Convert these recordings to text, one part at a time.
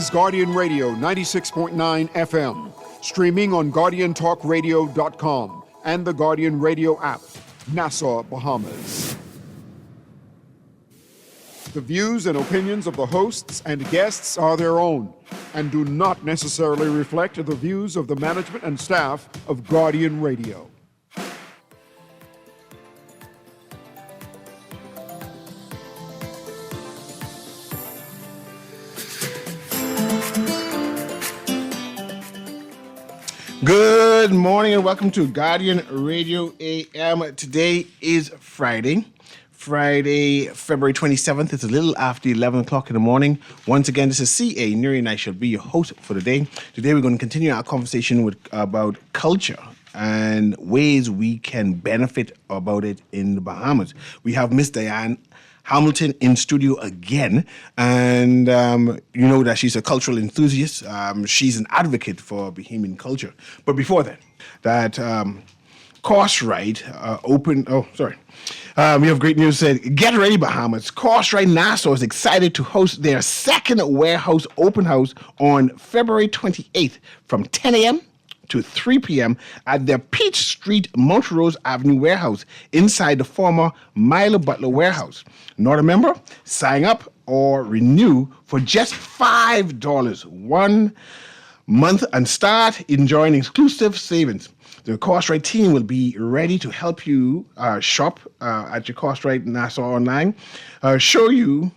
is Guardian Radio 96.9 FM, streaming on GuardianTalkRadio.com and the Guardian Radio app, Nassau, Bahamas. The views and opinions of the hosts and guests are their own and do not necessarily reflect the views of the management and staff of Guardian Radio. Good morning and welcome to Guardian Radio AM. Today is Friday, February 27th. It's a little after 11 o'clock in the morning. Once again, this is CA Newry and I shall be your host for the day. Today we're going to continue our conversation about culture and ways we can benefit about it in the Bahamas. We have Miss Diane Hamilton in studio again, and you know that she's a cultural enthusiast. She's an advocate for Bahamian culture. But before that Course Right we have great news. Said, get ready, Bahamas. Course Right Nassau is excited to host their second warehouse open house on February 28th from 10 a.m. to 3 p.m. at their Peach Street, Montrose Avenue warehouse inside the former Milo Butler warehouse. Not a member? Sign up or renew for just $5 1 month and start enjoying exclusive savings. The Course Right team will be ready to help you shop at your Course Right Nassau online, show you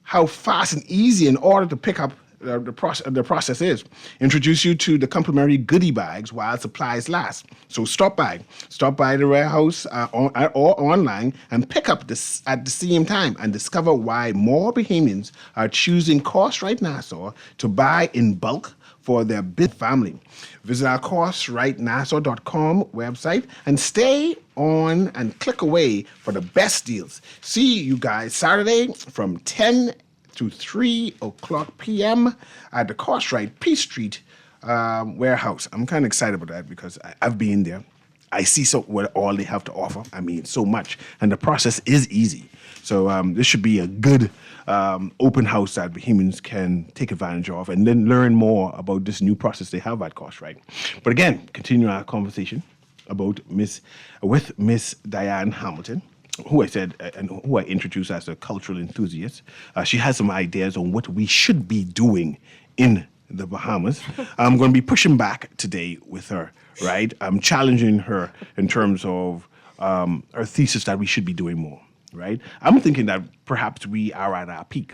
how fast and easy in order to pick up the process is. Introduce you to the complimentary goodie bags while supplies last. So stop by the warehouse or online and pick up this at the same time and discover why more Bahamians are choosing Course Right Nassau to buy in bulk for their big family. Visit our CourseRightNassau.com website and stay on and click away for the best deals. See you guys Saturday from 10 to 3 o'clock p.m. at the Course Right Peace Street warehouse. I'm kind of excited about that because I've been there. I see what all they have to offer. I mean, so much. And the process is easy. So this should be a good open house that Bahamians can take advantage of and then learn more about this new process they have at Course Right. But again, continue our conversation with Miss Diane Hamilton, who I said and who I introduced as a cultural enthusiast. She has some ideas on what we should be doing in the Bahamas. I'm going to be pushing back today with her, right? I'm challenging her in terms of her thesis that we should be doing more, right? I'm thinking that perhaps we are at our peak,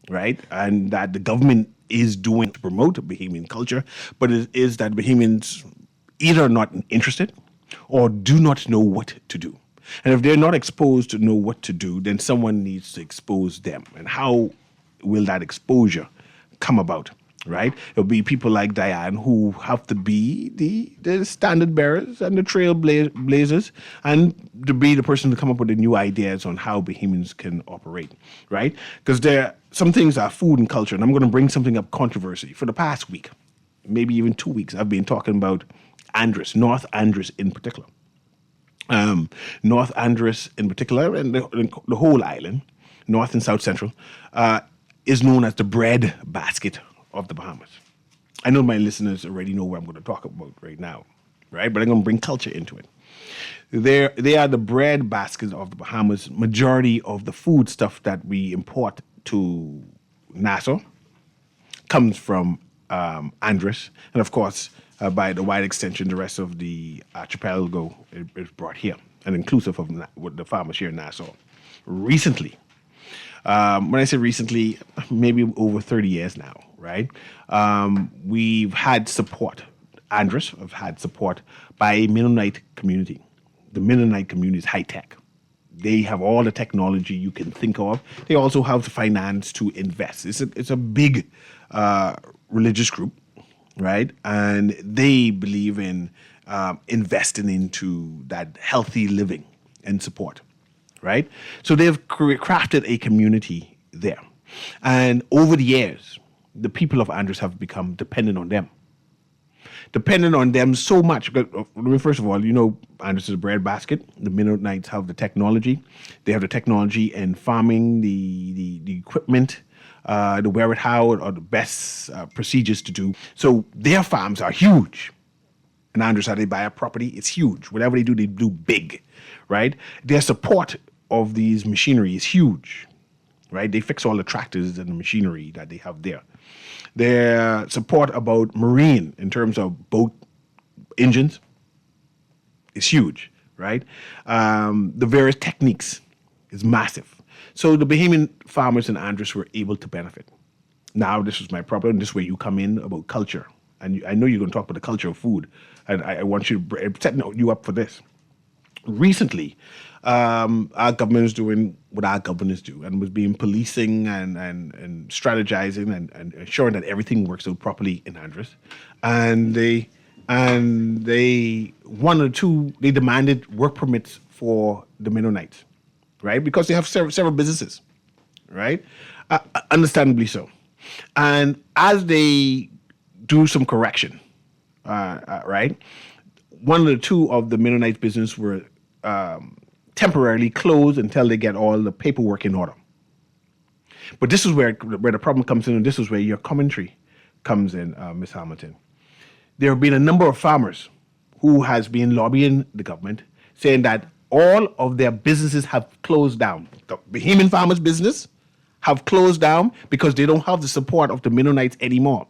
right? And that the government is doing to promote Bahamian culture, but it is that Bahamians either are not interested or do not know what to do. And if they're not exposed to know what to do, then someone needs to expose them. And how will that exposure come about, right? It'll be people like Diane who have to be the standard bearers and the trailblazers and to be the person to come up with the new ideas on how Bahamians can operate, right? Because some things are food and culture, and I'm going to bring something up controversy. For the past week, maybe even 2 weeks, I've been talking about Andros, North Andros in particular. North Andros in particular, and the whole island, North and South Central, is known as the bread basket of the Bahamas. I know my listeners already know what I'm going to talk about right now, right? But I'm going to bring culture into it. They are the bread baskets of the Bahamas. Majority of the food stuff that we import to Nassau comes from Andros, and of course, by the wide extension, the rest of the archipelago is brought here, and inclusive of the farmers here in Nassau. Recently, when I say recently, maybe over 30 years now, right? We've had support. Andros have had support by a Mennonite community. The Mennonite community is high tech. They have all the technology you can think of. They also have the finance to invest. It's a big religious group, right? And they believe in investing into that healthy living and support, right? So they've crafted a community there. And over the years, the people of Andros have become dependent on them. Dependent on them so much. First of all, you know, Andros is a bread basket. The Mennonites have the technology. They have the technology in farming, the equipment, the wherewithal or the best procedures to do. So their farms are huge. And Andrews, how they buy a property, it's huge. Whatever they do big, right? Their support of these machinery is huge, right? They fix all the tractors and the machinery that they have there. Their support about marine in terms of boat engines is huge, right? The various techniques is massive. So the Bahamian farmers in Andros were able to benefit. Now, this is my problem. This is where you come in about culture. And I know you're going to talk about the culture of food. And I want you to set you up for this. Recently, our government is doing what our governors do and was being policing and strategizing and ensuring that everything works out properly in Andros. And they demanded work permits for the Mennonites, right? Because they have several businesses, right? Understandably so. And as they do some correction, right? One or two of the Mennonite business were temporarily closed until they get all the paperwork in order. But this is where the problem comes in, and this is where your commentary comes in, Ms. Hamilton. There have been a number of farmers who has been lobbying the government, saying that all of their businesses have closed down. The Bahamian farmers' business have closed down because they don't have the support of the Mennonites anymore.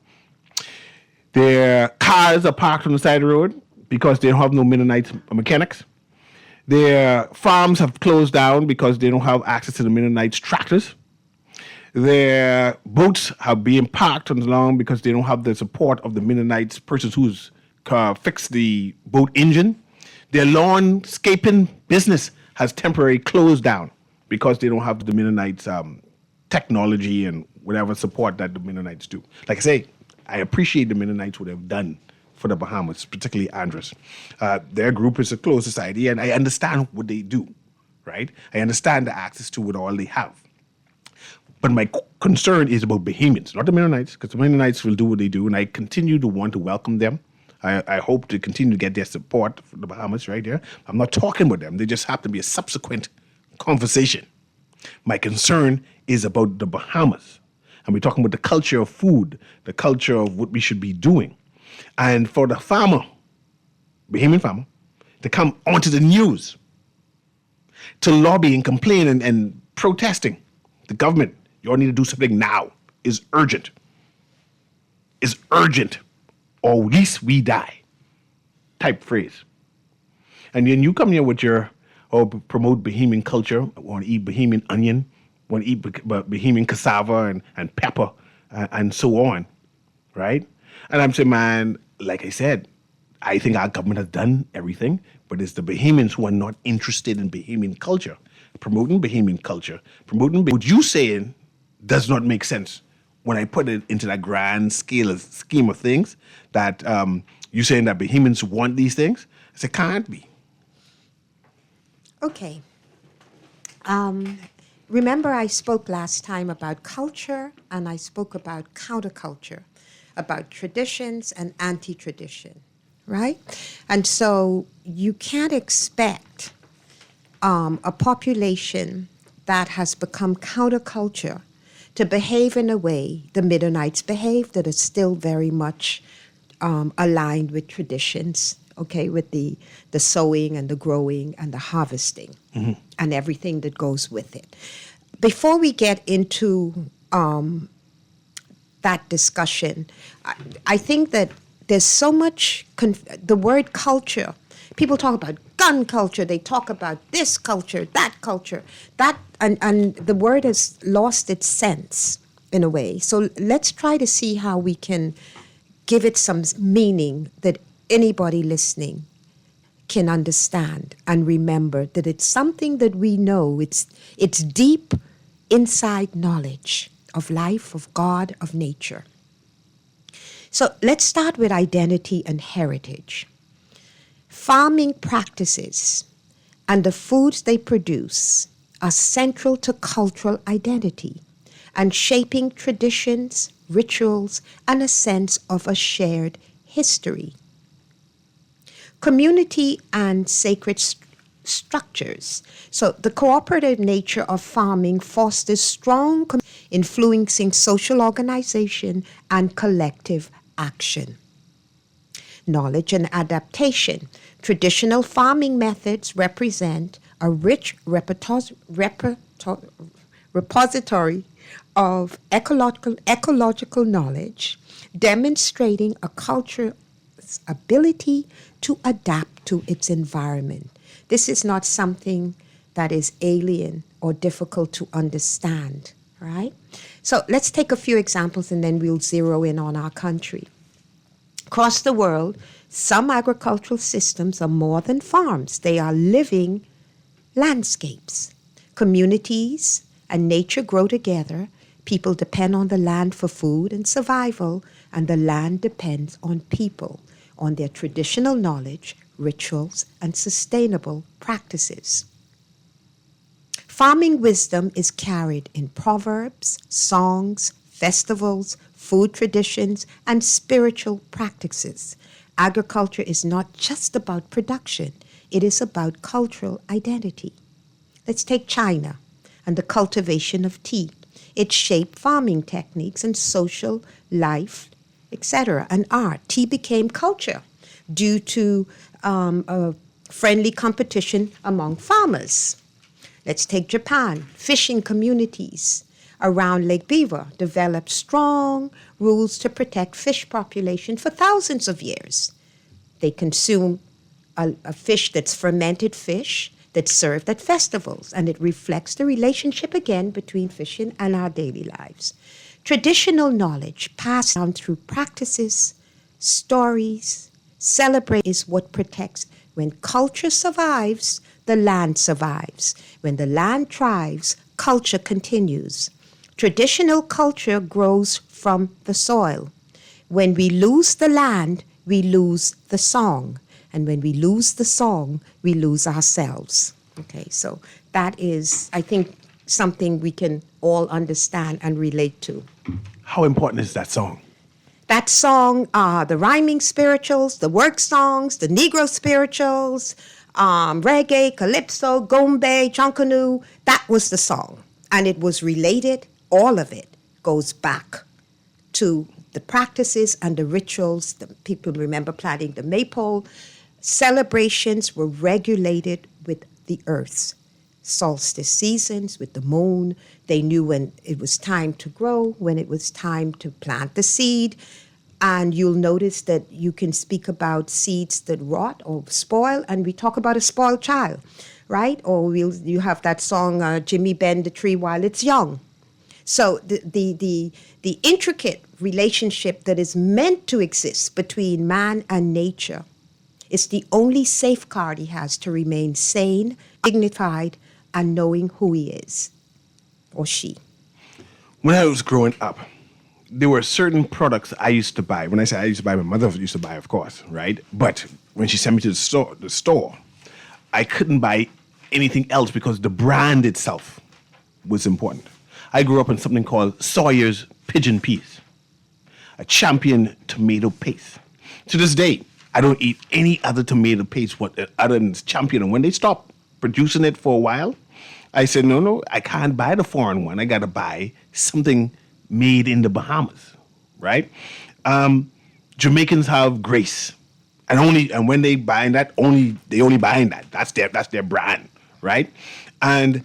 Their cars are parked on the side of the road because they don't have no Mennonite mechanics. Their farms have closed down because they don't have access to the Mennonites' tractors. Their boats have been parked on the lawn because they don't have the support of the Mennonites, persons who's fixed the boat engine. Their landscaping business has temporarily closed down because they don't have the Mennonites' technology and whatever support that the Mennonites do. Like I say, I appreciate the Mennonites what they've done for the Bahamas, particularly Andros. Their group is a closed society, and I understand what they do, right? I understand the access to what all they have. But my concern is about Bahamians, not the Mennonites, because the Mennonites will do what they do, and I continue to want to welcome them. I hope to continue to get their support for the Bahamas right there. I'm not talking about them. They just have to be a subsequent conversation. My concern is about the Bahamas. And we're talking about the culture of food, the culture of what we should be doing. And for the farmer, Bahamian farmer, to come onto the news, to lobby and complain and protesting the government, you all need to do something now, is urgent. Is urgent, or at least we die, type phrase. And then you come here with your, promote Bahamian culture, want to eat Bahamian onion, want to eat Bahamian cassava and pepper and so on, right? And I'm saying, man, like I said, I think our government has done everything, but it's the Bahamians who are not interested in Bahamian culture. Promoting Bahamian culture, what you saying does not make sense when I put it into that grand scheme of things, that you're saying that Bahamians want these things. I said, can't be. Okay. Remember I spoke last time about culture, and I spoke about counterculture, about traditions and anti-tradition, right? And so you can't expect a population that has become counterculture to behave in a way the Mennonites behave, that is still very much aligned with traditions, okay, with the sowing and the growing and the harvesting and everything that goes with it. Before we get into that discussion, I think that there's so much, the word culture, people talk about gun culture, they talk about this culture, that culture, and the word has lost its sense in a way. So let's try to see how we can give it some meaning that anybody listening can understand and remember that it's something that we know. It's deep inside knowledge of life, of God, of nature. So let's start with identity and heritage. Farming practices and the foods they produce are central to cultural identity and shaping traditions, rituals, and a sense of a shared history. Community and sacred structures. So the cooperative nature of farming fosters strong influencing social organization and collective action. Knowledge and adaptation. Traditional farming methods represent a rich repository of ecological knowledge, demonstrating a culture's ability to adapt to its environment. This is not something that is alien or difficult to understand, right? So let's take a few examples and then we'll zero in on our country. Across the world, some agricultural systems are more than farms. They are living landscapes. Communities and nature grow together. People depend on the land for food and survival, and the land depends on people, on their traditional knowledge, rituals, and sustainable practices. Farming wisdom is carried in proverbs, songs, festivals, food traditions, and spiritual practices. Agriculture is not just about production, it is about cultural identity. Let's take China and the cultivation of tea. It shaped farming techniques and social life, etc., and art. Tea became culture due to a friendly competition among farmers. Let's take Japan. Fishing communities around Lake Beaver developed strong rules to protect fish population for thousands of years. They consume a fish that's fermented fish that's served at festivals, and it reflects the relationship again between fishing and our daily lives. Traditional knowledge passed down through practices, stories, celebrate is what protects. When culture survives, the land survives. When the land thrives, culture continues. Traditional culture grows from the soil. When we lose the land, we lose the song. And when we lose the song, we lose ourselves. Okay, so that is, I think, something we can all understand and relate to. How important is that song? That song, the rhyming spirituals, the work songs, the Negro spirituals, reggae, calypso, gombe, chankanu, that was the song. And it was related, all of it goes back to the practices and the rituals. The people remember planting the maypole. Celebrations were regulated with the earth's solstice seasons, with the moon. They knew when it was time to grow, when it was time to plant the seed. And you'll notice that you can speak about seeds that rot or spoil, and we talk about a spoiled child, right? Or you have that song, Jimmy Bend the Tree While It's Young. So the intricate relationship that is meant to exist between man and nature is the only safeguard he has to remain sane, dignified, and knowing who he is, or she. When I was growing up, there were certain products I used to buy. When I say I used to buy, my mother used to buy, of course, right? But when she sent me to the store, I couldn't buy anything else because the brand itself was important. I grew up in something called Sawyer's Pigeon Peas, a champion tomato paste. To this day, I don't eat any other tomato paste other than Champion. And when they stopped producing it for a while, I said, no, I can't buy the foreign one. I got to buy something made in the Bahamas, right? Jamaicans have Grace. And when they buy that, they only buy that. That's their brand, right? And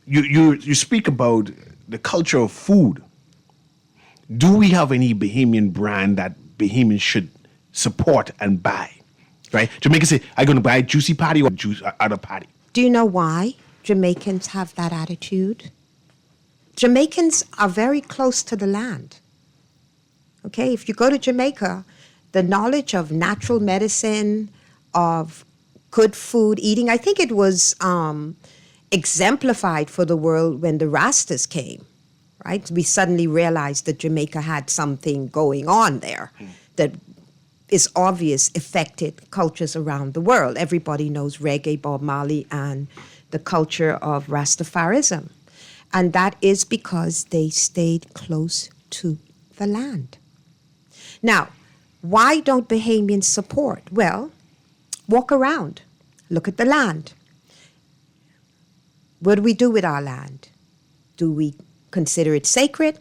you speak about the culture of food. Do we have any Bahamian brand that Bahamians should support and buy, right? Jamaicans say, I'm going to buy Juicy Patty or other patty. Do you know why Jamaicans have that attitude? Jamaicans are very close to the land. Okay, if you go to Jamaica, the knowledge of natural medicine, of good food, eating, I think it was exemplified for the world when the Rastas came, right? We suddenly realized that Jamaica had something going on there that is obvious, affected cultures around the world. Everybody knows reggae, Bob Marley, and the culture of Rastafarism. And that is because they stayed close to the land. Now, why don't Bahamians support? Well, walk around, look at the land. What do we do with our land? Do we consider it sacred,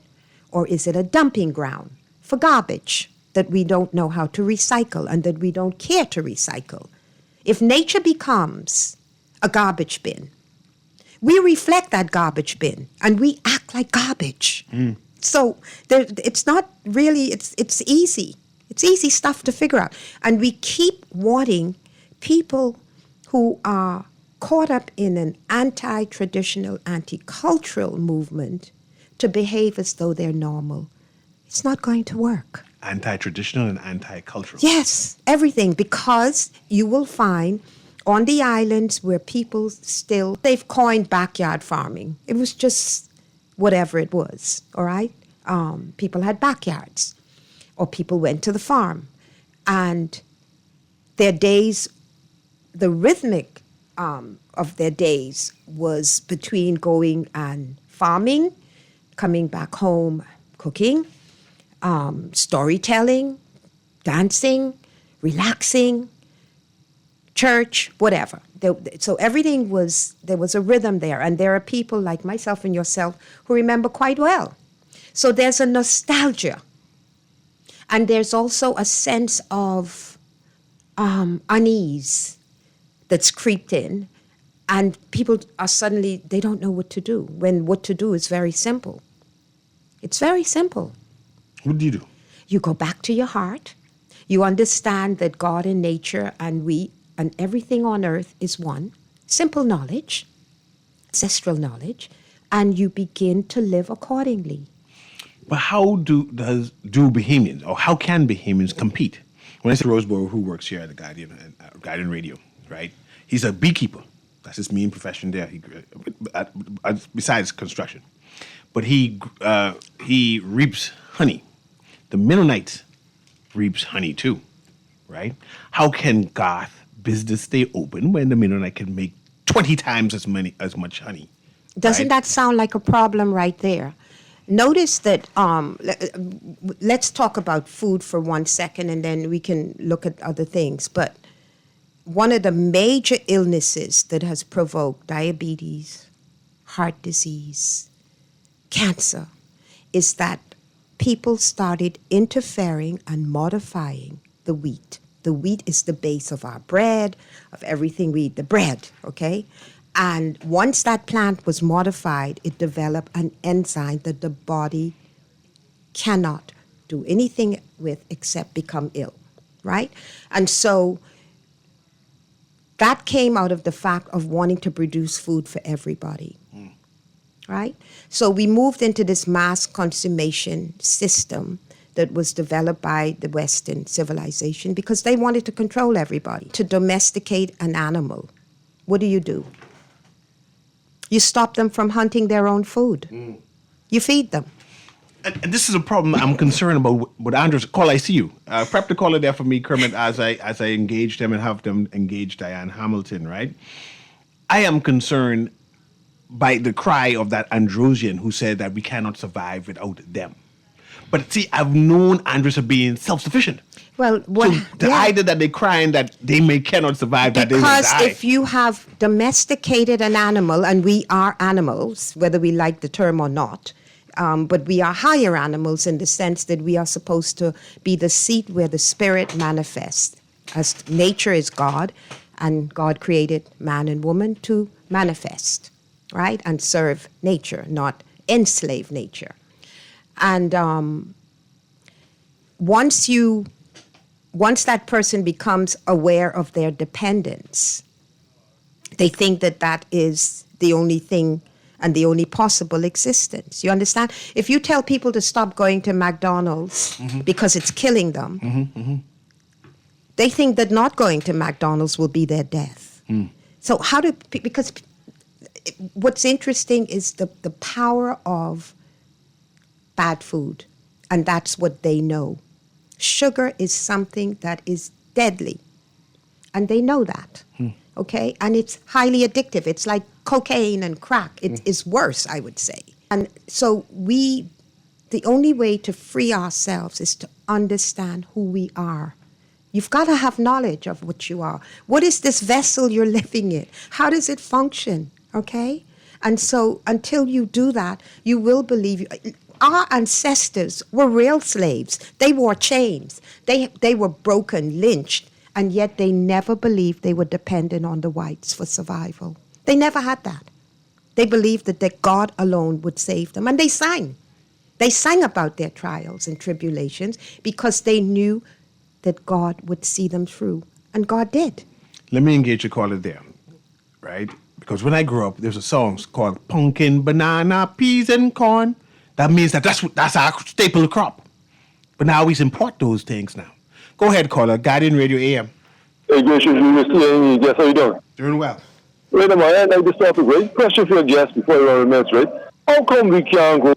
or is it a dumping ground for garbage that we don't know how to recycle and that we don't care to recycle? If nature becomes a garbage bin, we reflect that garbage bin and we act like garbage. So it's not really, it's easy. It's easy stuff to figure out. And we keep wanting people who are caught up in an anti-traditional, anti-cultural movement to behave as though they're normal. It's not going to work. Anti-traditional and anti-cultural. Yes, everything, because you will find on the islands where people still, they've coined backyard farming. It was just whatever it was, all right? People had backyards, or people went to the farm. And their days, the rhythmic of their days was between going and farming, coming back home, cooking, storytelling, dancing, relaxing, church, whatever. So everything was, there was a rhythm there. And there are people like myself and yourself who remember quite well. So there's a nostalgia. And there's also a sense of unease that's creeped in. And people are suddenly, they don't know what to do, when what to do is very simple. It's very simple. What do you do? You go back to your heart. You understand that God and nature and we and everything on earth is one. Simple knowledge, ancestral knowledge, and you begin to live accordingly. But how do Bahamians, or how can Bahamians compete? When I say Roseborough, who works here at the Guardian Radio, right? He's a beekeeper. That's his main profession there. Besides construction, but he reaps honey. The Mennonites reaps honey too, right? How can Garth business stay open when the Mennonite can make 20 times as much honey? Doesn't that sound like a problem right there? Notice that, let's talk about food for 1 second and then we can look at other things. But one of the major illnesses that has provoked diabetes, heart disease, cancer, is that people started interfering and modifying the wheat. The wheat is the base of our bread, of everything we eat, the bread, okay? And once that plant was modified, it developed an enzyme that the body cannot do anything with except become ill, right? And so that came out of the fact of wanting to produce food for everybody, right? So we moved into this mass consummation system that was developed by the Western civilization because they wanted to control everybody. To domesticate an animal, what do? You stop them from hunting their own food. You feed them. And this is a problem I'm concerned about with Andres. Call, I see you. Prep the caller there for me, Kermit, as I engage them and have them engage Diane Hamilton, right? I am concerned by the cry of that Androsian who said that we cannot survive without them. But see, I've known Andres as being self-sufficient. Well, the idea that they're crying that they cannot survive, that they will die. Because if you have domesticated an animal, and we are animals, whether we like the term or not, but we are higher animals in the sense that we are supposed to be the seat where the spirit manifests. As nature is God, and God created man and woman to manifest, right? And serve nature, not enslave nature. And once that person becomes aware of their dependence, they think that is the only thing and the only possible existence. You understand? If you tell people to stop going to McDonald's because it's killing them, they think that not going to McDonald's will be their death. So because what's interesting is the power of bad food, and that's what they know. Sugar is something that is deadly, and they know that, okay? And it's highly addictive. It's like cocaine and crack. It is worse, I would say. And so the only way to free ourselves is to understand who we are. You've got to have knowledge of what you are. What is this vessel you're living in? How does it function, okay? And so until you do that, you will believe. Our ancestors were real slaves. They wore chains. They were broken, lynched, and yet they never believed they were dependent on the whites for survival. They never had that. They believed that God alone would save them. And they sang. They sang about their trials and tribulations because they knew that God would see them through. And God did. Let me engage your caller there, right? Because when I grew up, there's a song called Pumpkin, Banana, Peas, and Corn. That means that's our staple crop. But now we import those things now. Go ahead, caller. Guardian Radio AM. Hey, gracious, you guess how you doing? Doing well. Wait a minute, I'd like to start with a great question for your guest before you run the minutes, right? How come we can't go?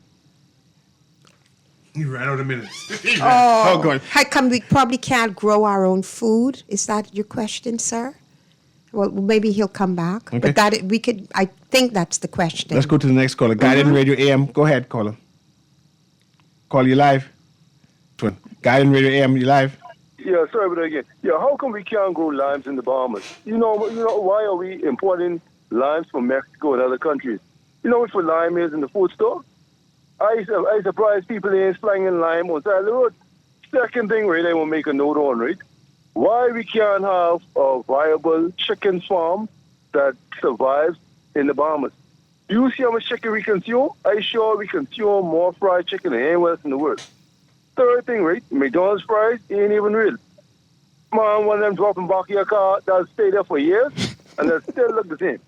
You ran out of minutes. Oh, go on. how come we probably can't grow our own food? Is that your question, sir? Well, maybe he'll come back. Okay. But I think that's the question. Let's go to the next caller. Guardian Radio AM. Go ahead, caller. Call you live. Guardian Radio AM, you live. Yeah, sorry about that again. Yeah, how come we can't grow limes in the Bahamas? You know, why are we importing limes from Mexico and other countries? You know what for lime is in the food store? I surprise people ain't slanging lime on the side of the road. Second thing, right, I will make a note on, right? Why we can't have a viable chicken farm that survives in the Bahamas? You see how much chicken we consume? I sure we consume more fried chicken than anywhere else in the world. Third thing, right? McDonald's fries ain't even real. Man, one of them dropping back in your car that'll stay there for years and they'll still look the same.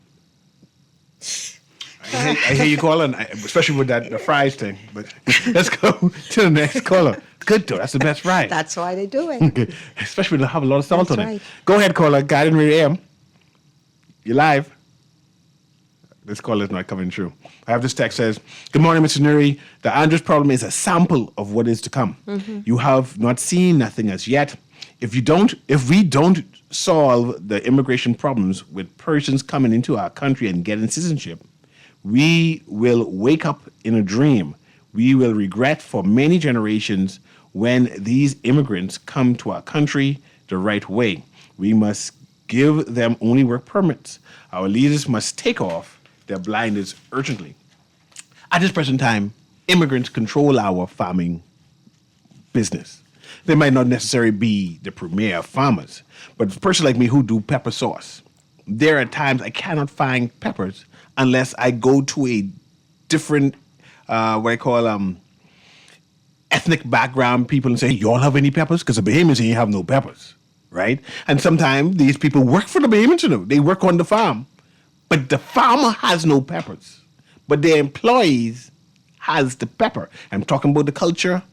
I hear you calling, especially with the fries thing. But let's go to the next caller. Good though, that's the best fries. That's why they do it. Especially when they have a lot of salt That's on right. it. Go ahead, caller. Guardian Radio AM. You're live. This call is not coming through. I have this text says, "Good morning, Mr. Newry. The Andrews problem is a sample of what is to come. You have not seen nothing as yet. If we don't solve the immigration problems with persons coming into our country and getting citizenship, we will wake up in a dream. We will regret for many generations when these immigrants come to our country the right way. We must give them only work permits. Our leaders must take off their blinders urgently." At this present time, immigrants control our farming business. They might not necessarily be the premier farmers, but a person like me who do pepper sauce, there are times I cannot find peppers unless I go to a different, what I call ethnic background people and say, "You all have any peppers?" Because the Bahamians ain't have no peppers, right? And sometimes these people work for the Bahamians, you know. They work on the farm. But the farmer has no peppers. But their employees has the pepper. I'm talking about the culture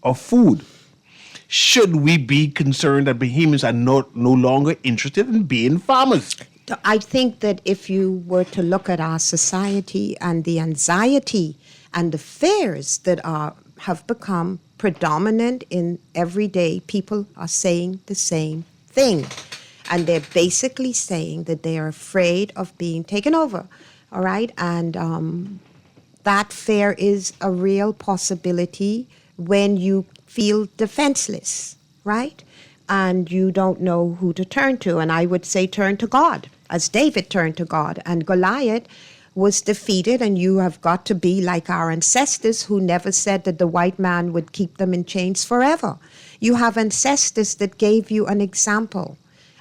of food. Should we be concerned that Bahamians are no longer interested in being farmers? I think that if you were to look at our society and the anxiety and the fears that have become predominant in everyday, people are saying the same thing. And they're basically saying that they are afraid of being taken over, all right? And that fear is a real possibility when you feel defenseless, right? And you don't know who to turn to. And I would say turn to God, as David turned to God. And Goliath was defeated, and you have got to be like our ancestors who never said that the white man would keep them in chains forever. You have ancestors that gave you an example.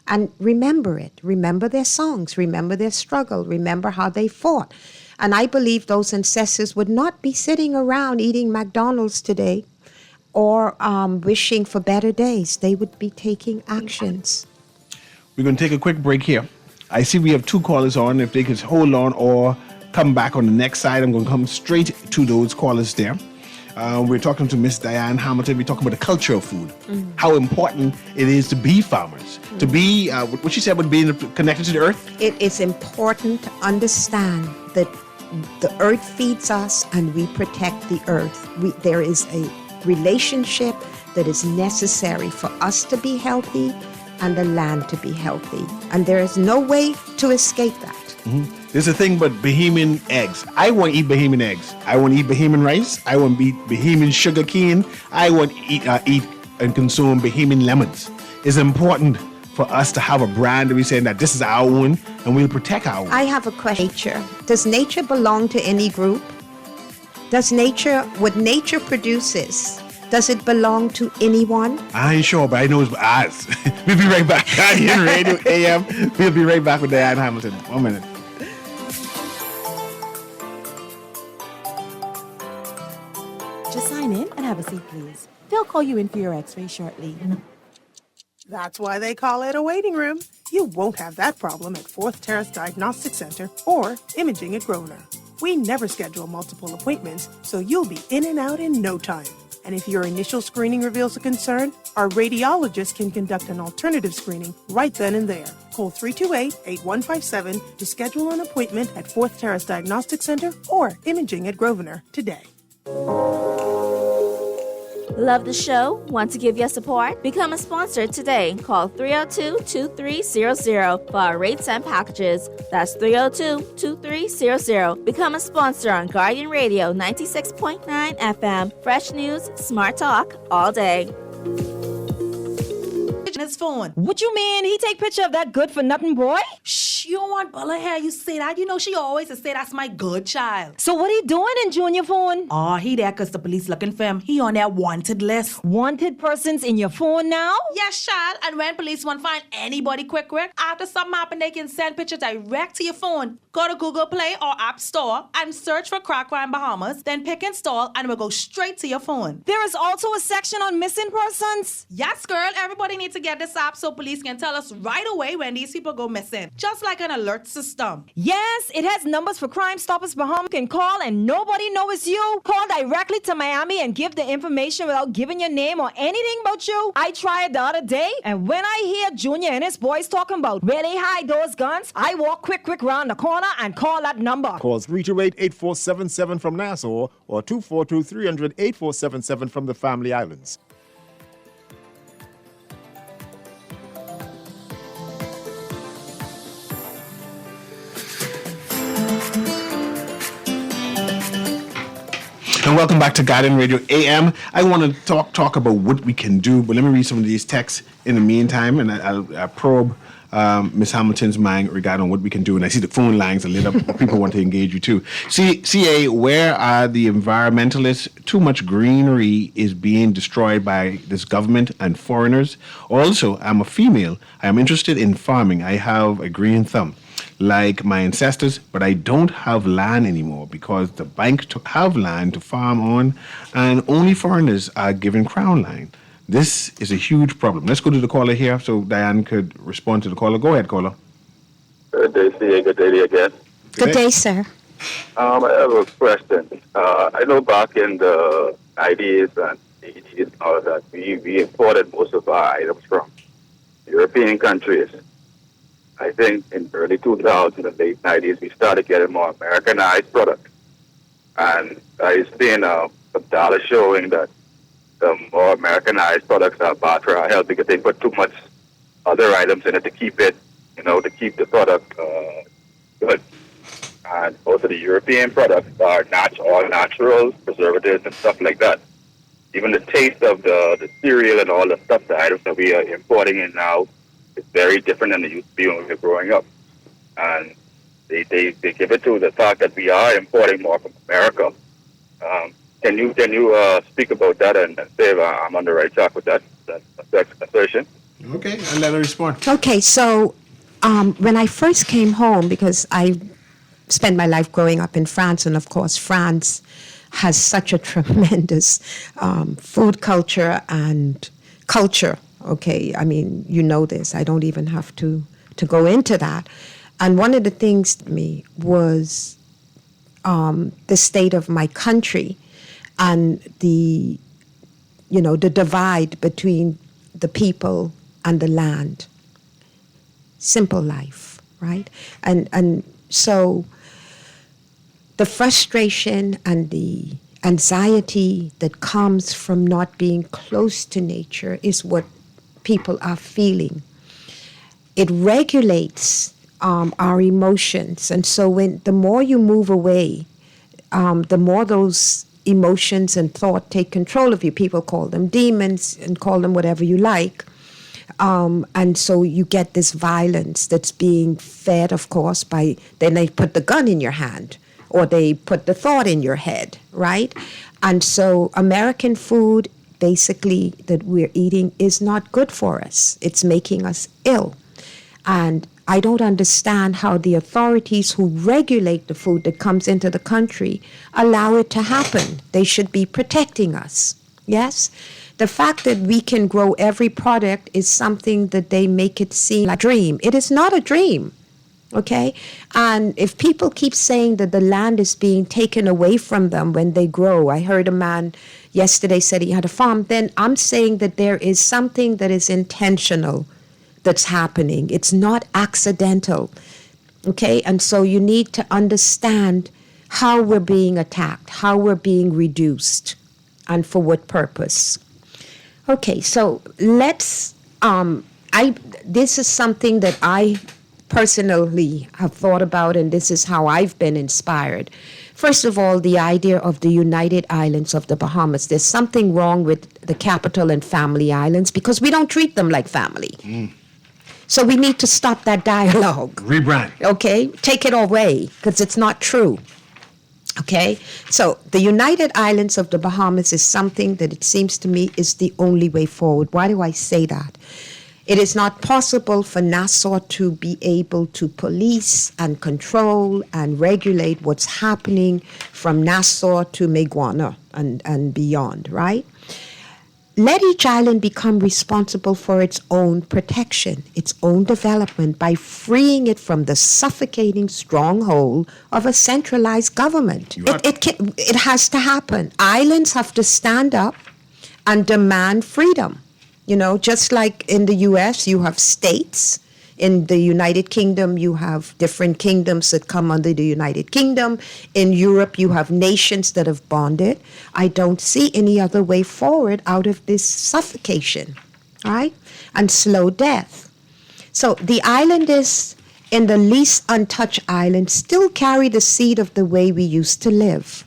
And remember it. Remember their songs. Remember their struggle. Remember how they fought. And I believe those ancestors would not be sitting around eating McDonald's today or wishing for better days. They would be taking actions. We're going to take a quick break here. I see we have two callers on. If they could hold on or come back on the next side, I'm going to come straight to those callers there. We're talking to Miss Diane Hamilton. We're talking about the culture of food, how important it is to be farmers, to be, what she said, would be connected to the earth. It is important to understand that the earth feeds us and we protect the earth. There is a relationship that is necessary for us to be healthy and the land to be healthy. And there is no way to escape that. There's a thing about Bahamian eggs. I want to eat Bahamian eggs. I want to eat Bahamian rice. I want to eat Bahamian sugar cane. I want to eat and consume Bahamian lemons. It's important for us to have a brand that we're saying that this is our own and we'll protect our own? I have a question. Nature. Does nature belong to any group? Does nature, what nature produces, does it belong to anyone? I ain't sure, but I know it's ours. We'll be right back. Guardian Radio AM. We'll be right back with Diane Hamilton. 1 minute. Just sign in and have a seat, please. They'll call you in for your x-ray shortly. That's why they call it a waiting room. You won't have that problem at 4th Terrace Diagnostic Center or Imaging at Grosvenor. We never schedule multiple appointments, so you'll be in and out in no time. And if your initial screening reveals a concern, our radiologist can conduct an alternative screening right then and there. Call 328-8157 to schedule an appointment at 4th Terrace Diagnostic Center or Imaging at Grosvenor today. Love the show? Want to give your support? Become a sponsor today. Call 302-2300 for our rates and packages. That's 302-2300. Become a sponsor on Guardian Radio 96.9 FM. Fresh news, smart talk, all day. His phone. What you mean? He take picture of that good for nothing boy? Shh, you don't want Bella hair. You say that. You know she always say that's my good child. So what he doing in Junior phone? Oh, he there cause the police looking for him. He on their wanted list. Wanted persons in your phone now? Yes, child. And when police want to find anybody quick, after something happen, they can send pictures direct to your phone. Go to Google Play or App Store and search for Crack Crime Bahamas. Then pick install and it will go straight to your phone. There is also a section on missing persons. Yes, girl. Everybody needs to get this app so police can tell us right away when these people go missing. Just like an alert system. Yes, it has numbers for Crime Stoppers Bahamas can call and nobody knows it's you. Call directly to Miami and give the information without giving your name or anything about you. I tried the other day and when I hear Junior and his boys talking about where they hide those guns, I walk quick round the corner and call that number. Call 328-8477 from Nassau or 242-300-8477 from the Family Islands. And welcome back to Guardian Radio AM. I want to talk about what we can do, but let me read some of these texts in the meantime, and I'll probe Ms. Hamilton's mind regarding what we can do. And I see the phone lines are lit up. People want to engage you too. CA, where are the environmentalists? Too much greenery is being destroyed by this government and foreigners. Also, I'm a female. I am interested in farming. I have a green thumb like my ancestors, but I don't have land anymore because the bank have land to farm on and only foreigners are given crown land. This is a huge problem. Let's go to the caller here so Diane could respond to the caller. Go ahead, caller. Good day, CA. Good day again. Good day, sir. I have a question. I know back in the 90s and 80s and all of that, we imported most of our items from European countries. I think in early 2000s and late 90s, we started getting more Americanized products. And I've seen some data showing that the more Americanized products are bad for our health because they put too much other items in it to keep it, to keep the product good. And most of the European products are all natural preservatives and stuff like that. Even the taste of the cereal and all the stuff, the items that we are importing in now, it's very different than it used to be when we were growing up. And they give it to the fact that we are importing more from America. Can you speak about that and say if I'm on the right track with that assertion? Okay, I'll let her respond. Okay, so when I first came home, because I spent my life growing up in France, and of course France has such a tremendous food culture and culture. Okay, I mean, you know this. I don't even have to go into that. And one of the things to me was the state of my country and the divide between the people and the land. Simple life, right? And so the frustration and the anxiety that comes from not being close to nature is what people are feeling. It regulates our emotions, and so the more you move away, the more those emotions and thought take control of you. People call them demons and call them whatever you like. And so you get this violence that's being fed, of course, by, then they put the gun in your hand or they put the thought in your head, right? And so American food, basically, that we're eating is not good for us. It's making us ill. And I don't understand how the authorities who regulate the food that comes into the country allow it to happen. They should be protecting us, yes? The fact that we can grow every product is something that they make it seem like a dream. It is not a dream, okay? And if people keep saying that the land is being taken away from them when they grow, I heard a man yesterday said he had a farm, then I'm saying that there is something that is intentional that's happening. It's not accidental, okay? And so you need to understand how we're being attacked, how we're being reduced, and for what purpose. Okay, so let's, this is something that I personally have thought about, and this is how I've been inspired. First of all, the idea of the United Islands of the Bahamas. There's something wrong with the Capital and Family Islands because we don't treat them like family. So we need to stop that dialogue. Rebrand. Okay, take it away because it's not true. Okay, so the United Islands of the Bahamas is something that it seems to me is the only way forward. Why do I say that? It is not possible for Nassau to be able to police and control and regulate what's happening from Nassau to Maguana and beyond, right? Let each island become responsible for its own protection, its own development, by freeing it from the suffocating stronghold of a centralized government. It has to happen. Islands have to stand up and demand freedom. You know, just like in the U.S., you have states. In the United Kingdom, you have different kingdoms that come under the United Kingdom. In Europe, you have nations that have bonded. I don't see any other way forward out of this suffocation, right? And slow death. So the islanders in the least untouched islands still carry the seed of the way we used to live.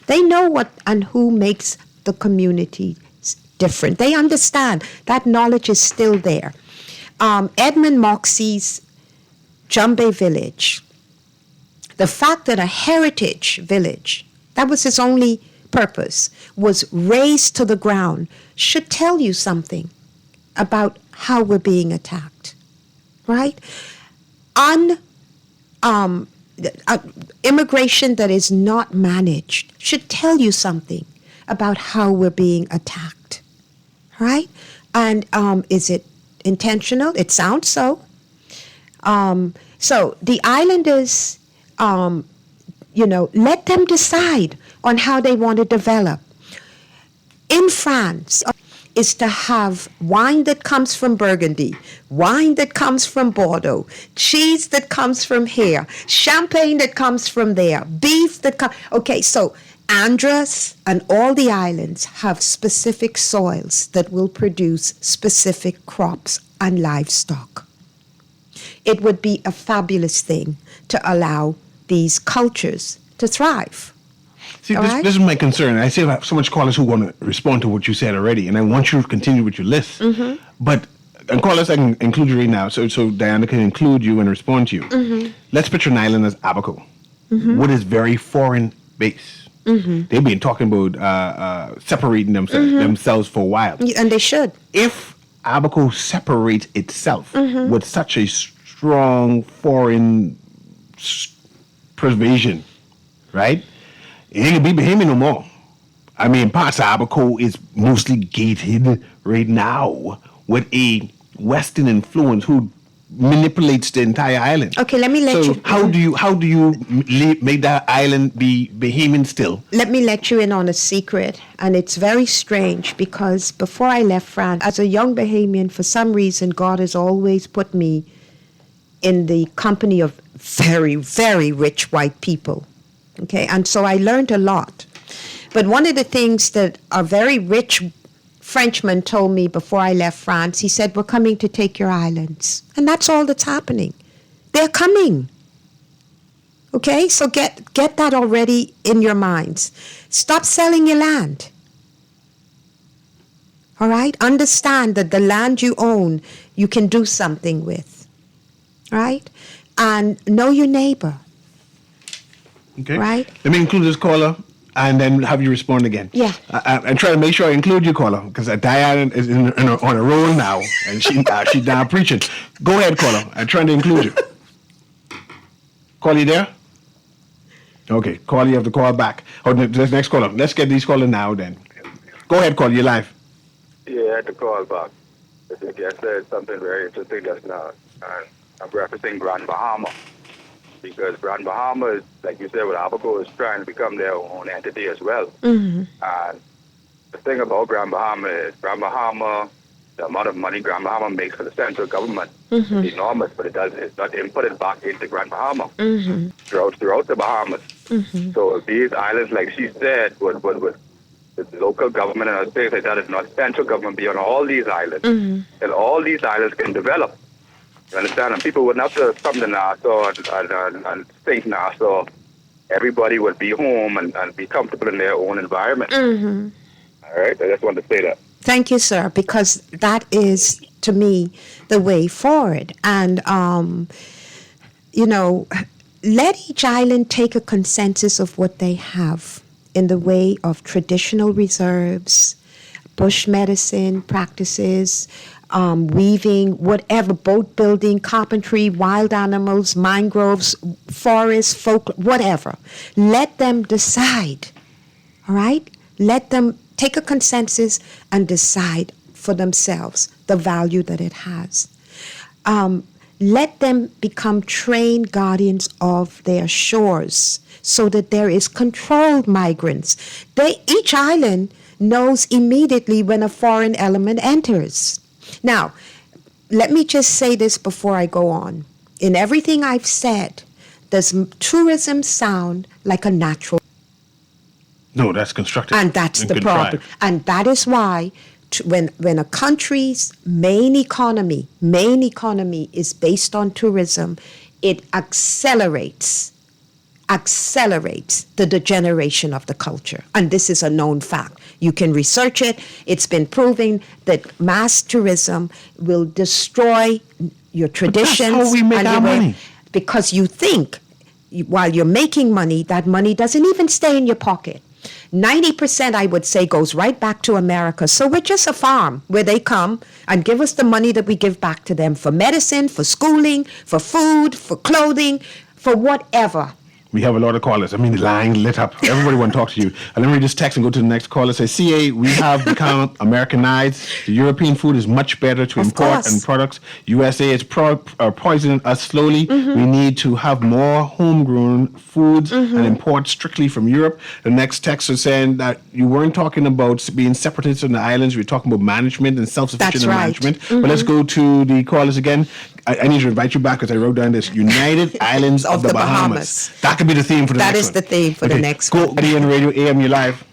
They know what and who makes the community different. They understand that knowledge is still there. Edmund Moxey's Jumbe village, the fact that a heritage village, that was his only purpose, was razed to the ground, should tell you something about how we're being attacked, right? Immigration that is not managed should tell you something about how we're being attacked, right? And is it intentional? It sounds so. So the islanders, let them decide on how they want to develop. In France, is to have wine that comes from Burgundy, wine that comes from Bordeaux, cheese that comes from here, champagne that comes from there, beef that comes. Okay, so Andros and all the islands have specific soils that will produce specific crops and livestock. It would be a fabulous thing to allow these cultures to thrive. See, this is my concern. I still have so much callers who want to respond to what you said already, and I want you to continue with your list. Mm-hmm. But, and callers, I can include you right now, so Diana can include you and respond to you. Mm-hmm. Let's picture an island as Abaco, what is very foreign base. Mm-hmm. They've been talking about separating themselves for a while. And they should. If Abaco separates itself with such a strong foreign persuasion, right? It ain't gonna be Bahamian no more. I mean, parts of Abaco is mostly gated right now with a Western influence who manipulates the entire island. Okay, let me let you. How do you make that island be Bahamian still? Let me let you in on a secret, and it's very strange because before I left France, as a young Bahamian, for some reason, God has always put me in the company of very, very rich white people. Okay, and so I learned a lot. But one of the things that a very rich Frenchman told me before I left France, he said, we're coming to take your islands. And that's all that's happening. They're coming. Okay, so get that already in your minds. Stop selling your land. All right? Understand that the land you own, you can do something with. Right? And know your neighbor. Okay. Right? Let me include this caller and then have you respond again. Yeah. And try to make sure I include you, caller, because Diane is on a roll now, and she's now preaching. Go ahead, caller. I'm trying to include you. Call you there? Okay, call, you have to call back. Oh, the next caller. Let's get these callers now then. Go ahead, call, you're live. Yeah, I had to call back. I think I said something very interesting just now. And I'm referencing Grand Bahama. Because Grand Bahama is, like you said, with Abaco is trying to become their own entity as well. Mm-hmm. And the thing about Grand Bahama is the amount of money Grand Bahama makes for the central government is enormous, but it's not inputted back into Grand Bahama throughout the Bahamas. So these islands, like she said, with the local government and things like that, it's not central government be on all these islands. And all these islands can develop. You understand? And people wouldn't have to come to Nassau and think Nassau. Everybody would be home and be comfortable in their own environment. All right? I just wanted to say that. Thank you, sir, because that is, to me, the way forward. And, let each island take a consensus of what they have in the way of traditional reserves, bush medicine practices, weaving, whatever, boat building, carpentry, wild animals, mangroves, forests, folk, whatever. Let them decide, all right? Let them take a consensus and decide for themselves the value that it has. Let them become trained guardians of their shores so that there is controlled migrants. Each island knows immediately when a foreign element enters. Now, let me just say this before I go on. In everything I've said, does tourism sound like a natural? No, that's constructive. And that's the problem. And that is why when a country's main economy is based on tourism, it accelerates the degeneration of the culture. And this is a known fact. You can research it. It's been proven that mass tourism will destroy your traditions. But that's how we make our money. Because you think while you're making money, that money doesn't even stay in your pocket. 90%, I would say, goes right back to America. So we're just a farm where they come and give us the money that we give back to them for medicine, for schooling, for food, for clothing, for whatever. We have a lot of callers. I mean, the line lit up. Everybody want to talk to you. And let me just text and go to the next caller. Say, CA, we have become Americanized. The European food is much better to import and products. USA is poisoning us slowly. We need to have more homegrown foods and import strictly from Europe. The next text is saying that you weren't talking about being separatists on the islands. You were talking about management and self-sufficient management. But let's go to the callers again. I need to invite you back because I wrote down this United Islands of the Bahamas. That could be the theme for the next one. That is the theme for the next one. Go Guardian Radio AM, you live.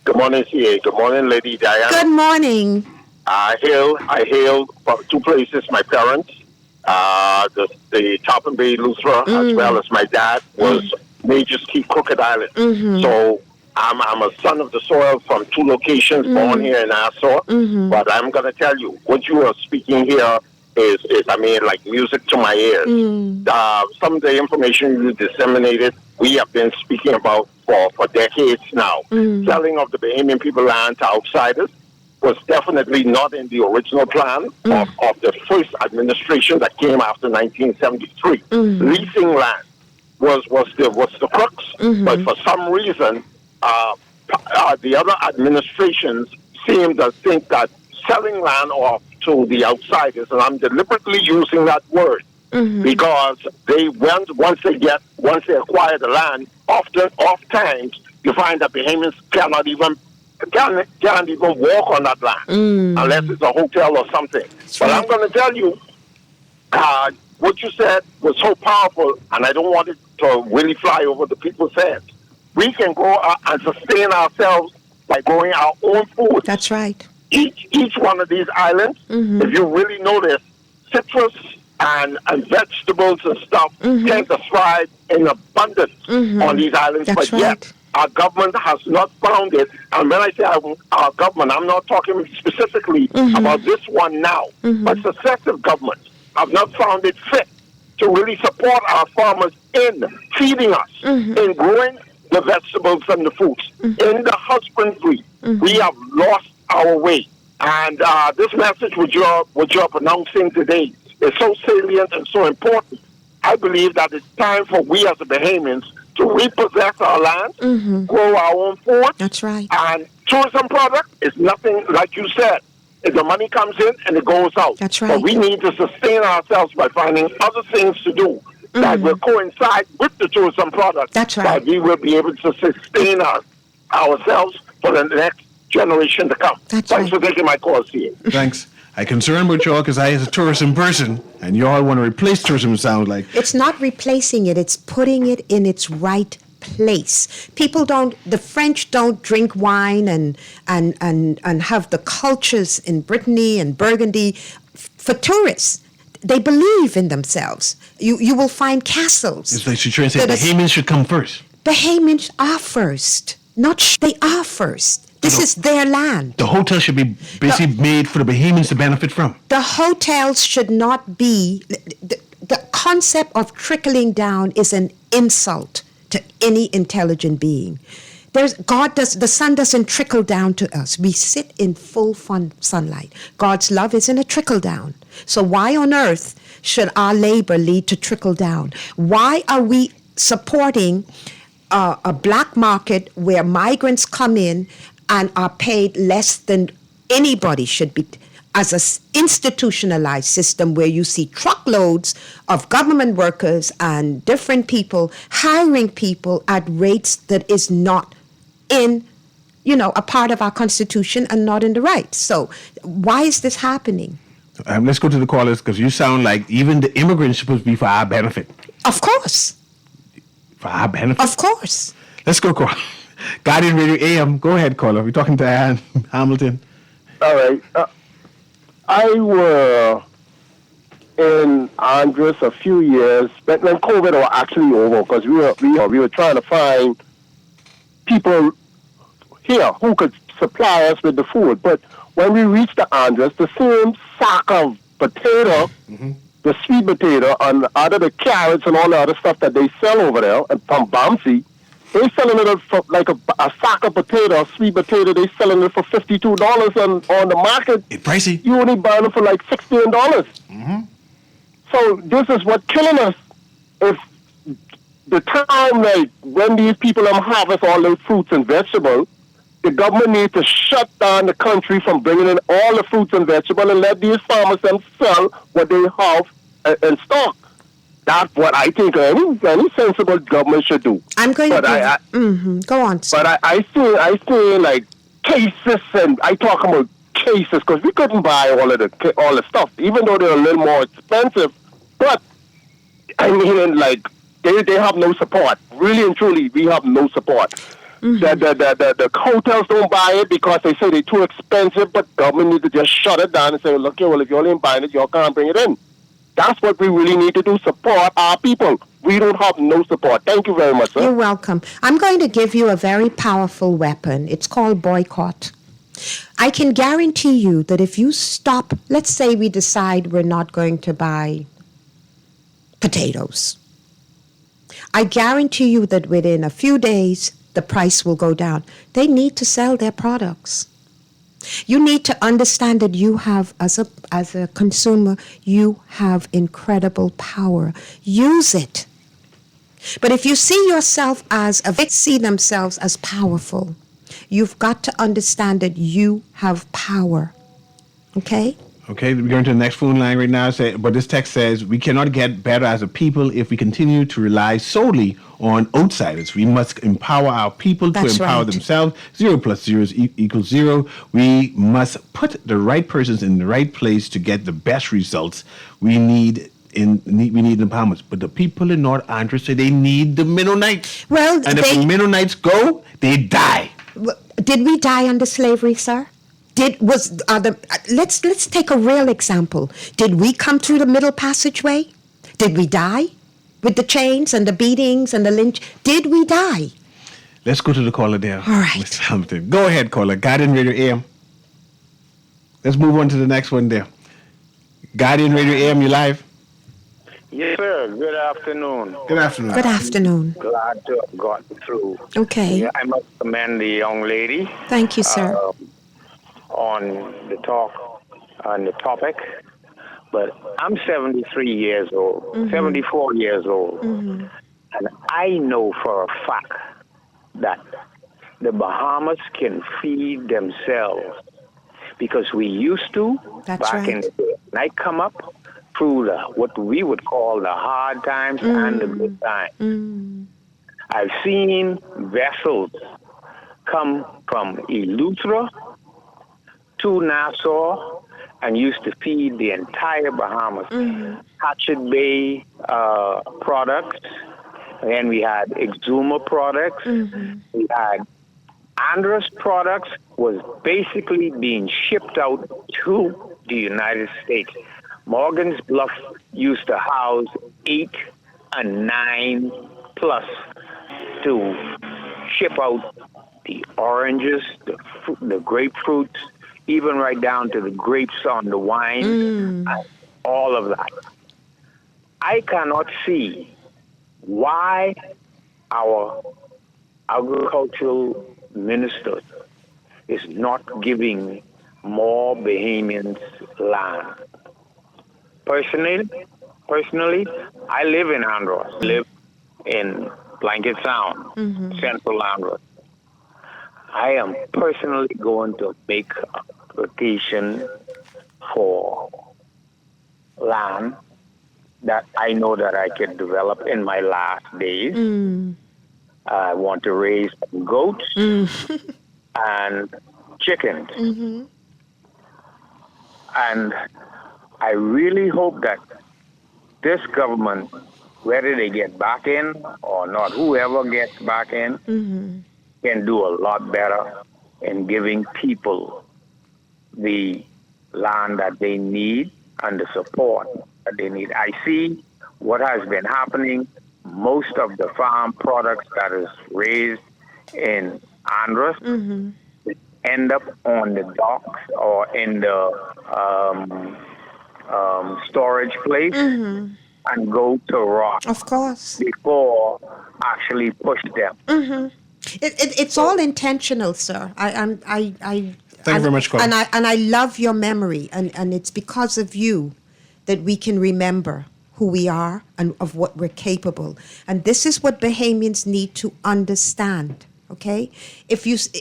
Good morning, CA. Good morning, Lady Diana. Good morning. I hail from two places. My parents, the Tarpon Bay Lutheran, as well as my dad, was Majors Key Crooked Island. So I'm a son of the soil from two locations, born here in Nassau. But I'm going to tell you, what you are speaking here is like music to my ears. Some of the information you disseminated, we have been speaking about for decades now. Selling of the Bahamian people land to outsiders was definitely not in the original plan of the first administration that came after 1973. Leasing land was the crux, but for some reason, the other administrations seem to think that selling land off to the outsiders, and I'm deliberately using that word because once they acquire the land, oftentimes you find that Bahamians can't even walk on that land unless it's a hotel or something. But I'm going to tell you, what you said was so powerful, and I don't want it to really fly over the people's heads. We can go and sustain ourselves by growing our own food. That's right. Each one of these islands, if you really notice, citrus and vegetables and stuff tend to thrive in abundance on these islands. That's but yet, our government has not found it. And when I say our government, I'm not talking specifically about this one now, but successive governments have not found it fit to really support our farmers in feeding us, in growing the vegetables and the fruits, in the husbandry. We have lost our way. And this message which you're pronouncing today is so salient and so important. I believe that it's time for we as the Bahamians to repossess our land, grow our own food. That's right. And tourism product is nothing, like you said. If the money comes in and it goes out. That's right. But we need to sustain ourselves by finding other things to do that will coincide with the tourism product. That's right. That we will be able to sustain ourselves for the next generation to come. That's Thanks right. for taking my call, Steve. Thanks. I concerned with y'all because I as a tourism person, and y'all want to replace tourism, it sounds like. It's not replacing it, it's putting it in its right place. The French don't drink wine and have the cultures in Brittany and Burgundy for tourists. They believe in themselves. You will find castles. It's like you're trying to say Bahamians should come first. Bahamians are first. They are first. This is their land. The hotel should be basically made for the Bahamians to benefit from. The hotels should not be... The concept of trickling down is an insult to any intelligent being. The sun doesn't trickle down to us. We sit in full sunlight. God's love isn't a trickle down. So why on earth should our labor lead to trickle down? Why are we supporting a black market where migrants come in and are paid less than anybody should be, as an institutionalized system where you see truckloads of government workers and different people hiring people at rates that is not in, a part of our Constitution and not in the rights. So why is this happening? Let's go to the callers, because you sound like even the immigrants supposed to be for our benefit. Of course. For our benefit? Of course. Let's go call. Guardian Radio AM. Go ahead, caller. We're talking to Ann Hamilton. All right. I were in Andres a few years, but when COVID was actually over, because we were trying to find people here who could supply us with the food. But when we reached the Andres, the same sack of potato, the sweet potato, and other the carrots and all the other stuff that they sell over there, and from Bouncy, they selling it for like a sack of potato, a sweet potato. They selling it for $52 on the market. It's pricey. You only buy it for like $16. So this is what killing us. If the time like when these people harvest all their fruits and vegetables, the government needs to shut down the country from bringing in all the fruits and vegetables and let these farmers them sell what they have in stock. That's what I think any sensible government should do. I'm going to go on. Sir. But I see like cases, and I talk about cases because we couldn't buy all the stuff, even though they're a little more expensive. But I mean, like they have no support. Really and truly, we have no support. The hotels don't buy it because they say they're too expensive. But government needs to just shut it down and say, look, if you ain't buying it, you can't bring it in. That's what we really need to do, support our people. We don't have no support. Thank you very much, sir. You're welcome. I'm going to give you a very powerful weapon. It's called boycott. I can guarantee you that if you stop, let's say we decide we're not going to buy potatoes. I guarantee you that within a few days, the price will go down. They need to sell their products. You need to understand that you have, as a consumer, you have incredible power. Use it. But if you see yourself see themselves as powerful, you've got to understand that you have power. Okay? Okay, we're going to the next phone line right now. But this text says, we cannot get better as a people if we continue to rely solely on outsiders. We must empower our people to empower themselves. 0 + 0 equals 0. We must put the right persons in the right place to get the best results. We need empowerment. But the people in North Andres say they need the Mennonites. Well, and if the Mennonites go, they die. Did we die under slavery, sir? Let's take a real example. Did we come through the middle passageway? Did we die with the chains and the beatings and the lynch? Did we die? Let's go to the caller there. All right. Mr. Hamilton. Go ahead, caller. Guardian Radio AM. Let's move on to the next one there. Guardian Radio AM, you live? Yes, sir. Good afternoon. Good afternoon. Good afternoon. Glad to have gotten through. Okay. Yeah, I must commend the young lady. Thank you, sir. On the topic. But I'm 73 years old, 74 years old. And I know for a fact that the Bahamas can feed themselves because we used to back in the day. And I come up through what we would call the hard times and the good times. I've seen vessels come from Eleuthera to Nassau and used to feed the entire Bahamas. Hatchet Bay products, and we had Exuma products. We had Andros products was basically being shipped out to the United States. Morgan's Bluff used to house 8 and 9 plus to ship out the oranges, the grapefruits, even right down to the grapes on the wine, and all of that. I cannot see why our agricultural minister is not giving more Bahamians land. Personally, I live in Andros, live in Blanket Sound, Central Andros. I am personally going to make application for land that I know that I can develop in my last days. I want to raise goats and chickens. And I really hope that this government, whether they get back in or not, whoever gets back in, can do a lot better in giving people the land that they need and the support that they need. I see what has been happening. Most of the farm products that is raised in Andros end up on the docks or in the storage place and go to rot. Of course. Before actually push them. It's all intentional, sir. Thank you very much, Colin. And I love your memory, and it's because of you that we can remember who we are and of what we're capable. And this is what Bahamians need to understand. Okay,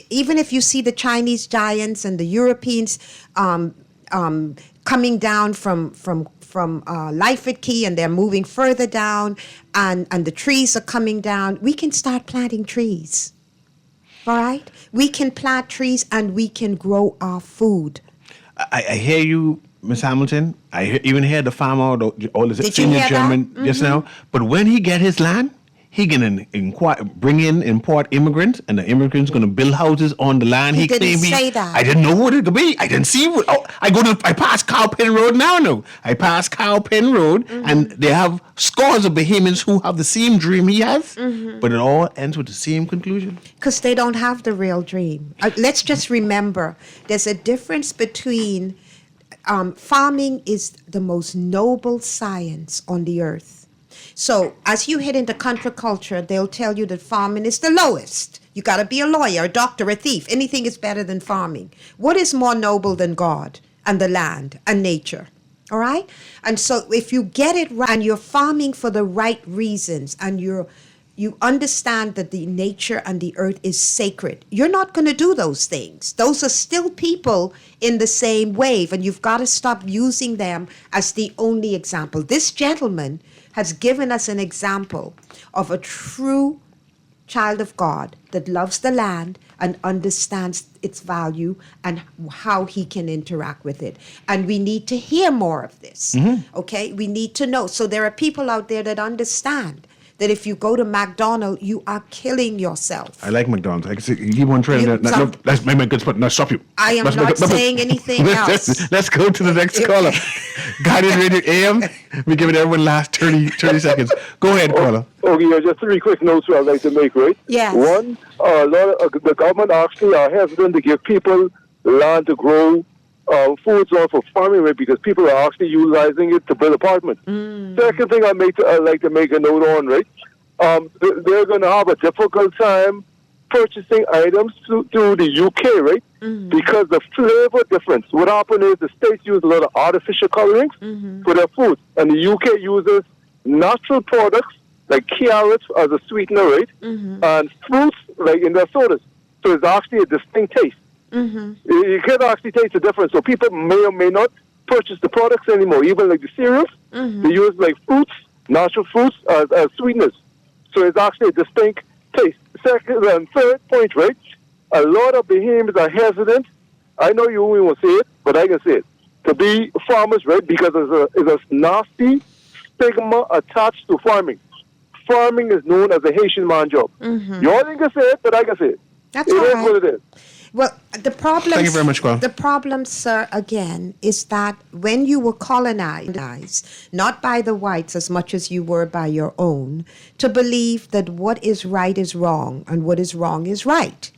even if you see the Chinese giants and the Europeans coming down from Lyford Key, and they're moving further down, and the trees are coming down, we can start planting trees. All right, we can plant trees and we can grow our food. I hear you, Miss Hamilton. I even hear the farmer, all the senior chairman just now. But when he get his land, he can import immigrants, and the immigrants going to build houses on the land. He didn't say that. I didn't know what it could be. I didn't see what. I pass Cowpen Road now. No, I pass Cowpen Road, and they have scores of Bahamians who have the same dream he has, but it all ends with the same conclusion. Because they don't have the real dream. Let's just remember, there's a difference between farming is the most noble science on the earth. So as you head into counterculture, they'll tell you that farming is the lowest. You got to be a lawyer, a doctor, a thief. Anything is better than farming. What is more noble than God and the land and nature? All right? And so if you get it right and you're farming for the right reasons and you understand that the nature and the earth is sacred, you're not going to do those things. Those are still people in the same wave, and you've got to stop using them as the only example. This gentleman has given us an example of a true child of God that loves the land and understands its value and how he can interact with it. And we need to hear more of this, okay? We need to know. So there are people out there that understand that if you go to McDonald's, you are killing yourself. I like McDonald's. I can see you want to try that. No, that's my good spot. No, stop you. I am not saying anything else. Let's go to the next caller. Guardian Radio AM. We're giving everyone last 30 seconds. Go ahead, caller. Okay, just 3 quick notes I'd like to make, right? Yes. One, a lot of, the government actually are hesitant to give people land to grow foods on for farming, right? Because people are actually utilizing it to build apartments. Second thing I'd like to make a note on, right? They're going to have a difficult time purchasing items to the UK, right? Because the flavor difference. What happened is the States use a lot of artificial colorings for their food, and the UK uses natural products like carrots as a sweetener, right? And fruits like in their sodas. So it's actually a distinct taste. You can actually taste the difference. So people may or may not purchase the products anymore. Even like the cereals, they use like fruits, natural fruits as sweeteners. So it's actually a distinct taste. Second and third point, right? A lot of Bahamians are hesitant. I know you won't say it, but I can say it. To be farmers, right? Because there's a nasty stigma attached to farming. Farming is known as a Haitian man job. You all can say it, but I can say it. That's it all is right. what it is. Well, the problem. Thank you very much, Carl. The problem, sir, again, is that when you were colonized, not by the whites as much as you were by your own, to believe that what is right is wrong and what is wrong is right,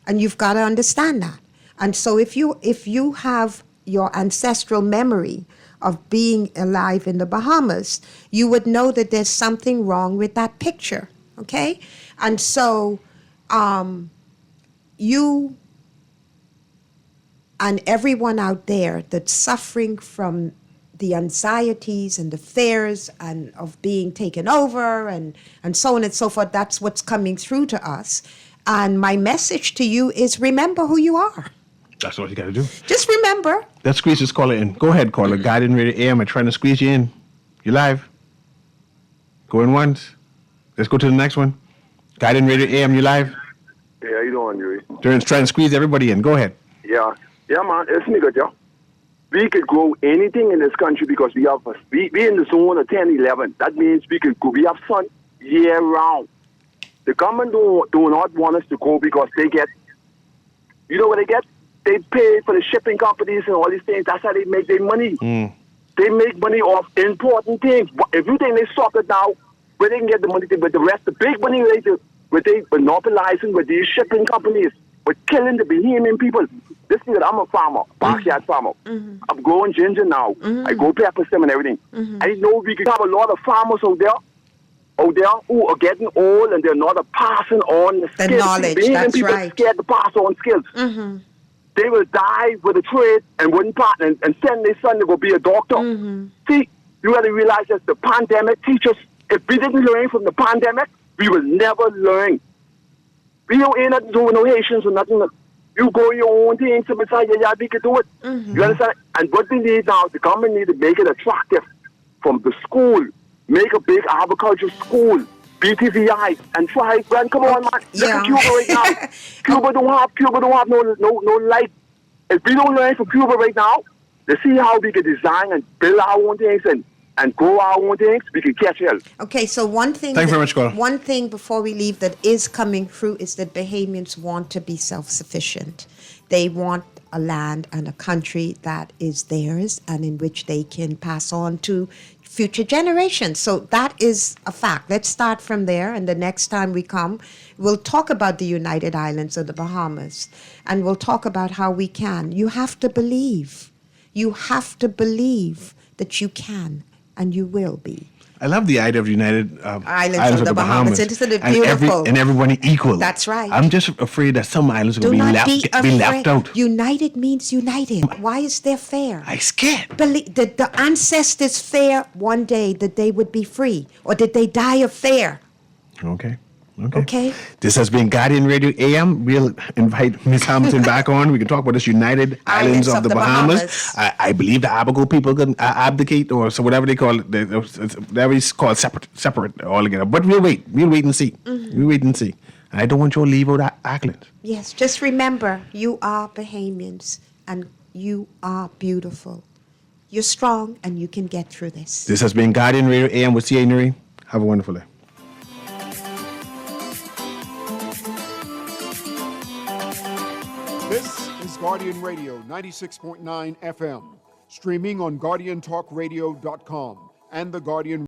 and you've got to understand that. And so, if you have your ancestral memory of being alive in the Bahamas, you would know that there's something wrong with that picture. Okay, and so, you. And everyone out there that's suffering from the anxieties and the fears and of being taken over and so on and so forth, that's what's coming through to us. And my message to you is remember who you are. That's all you got to do. Just remember. Let's squeeze this caller in. Go ahead, caller. Guardian Radio AM. I'm trying to squeeze you in. You're live. Going once. Let's go to the next one. Guardian Radio AM, you live? Yeah, how you doing, Newry? Trying to squeeze everybody in. Go ahead. Yeah, man, it's nigga, yeah. We could grow anything in this country because we in the zone of 10, 11. That means we have sun year round. The government do not want us to go because they get, you know what they get? They pay for the shipping companies and all these things. That's how they make their money. They make money off important things. If you think they stop it now, where they can get the money, but the rest, the big money later, where they monopolizing with these shipping companies, with killing the Bahamian people. This thing that I'm a farmer, backyard farmer. I'm growing ginger now. I grow pepper stem and everything. I know we could have a lot of farmers out there who are getting old and they're not passing on the skills. Knowledge, Bahamian that's people right. Scared to pass on skills. They will die with a trade and wouldn't partner and send their son to go be a doctor. See, you got to realize that the pandemic teaches. If we didn't learn from the pandemic, we will never learn. We don't ain't nothing doing no Haitians or nothing. You go your own thing, so beside your yard, we can do it. You understand? And what we need now, the government need to make it attractive from the school. Make a big agriculture school, BTVI, and try. Well, come on, man. Look at Cuba right now. Cuba don't have no light. If we don't learn from Cuba right now, to see how we can design and build our own things and grow our own things, we can catch hell. Okay, so one thing. Thank you very much, Carl. One thing before we leave that is coming through is that Bahamians want to be self-sufficient. They want a land and a country that is theirs and in which they can pass on to future generations. So that is a fact. Let's start from there, and the next time we come, we'll talk about the United Islands or the Bahamas, and we'll talk about how we can. You have to believe. You have to believe that you can. And you will be. I love the idea of United Islands of the Bahamas. Isn't it beautiful? And everybody equal. That's right. I'm just afraid that some islands will be left out. United means united. Why is there fair? I scared. The ancestors fear one day that they would be free, or did they die of fear? Okay. This has been Guardian Radio AM. We'll invite Ms. Hamilton back on. We can talk about this United Islands of the Bahamas. I believe the Abaco people can abdicate, or so whatever they call it. That is called separate altogether. But we'll wait. We'll wait and see. We'll wait and see. And I don't want you to leave out Auckland. Yes, just remember, you are Bahamians, and you are beautiful. You're strong, and you can get through this. This has been Guardian Radio AM with C.A. Newry. Have a wonderful day. This is Guardian Radio 96.9 FM, streaming on GuardianTalkRadio.com and the Guardian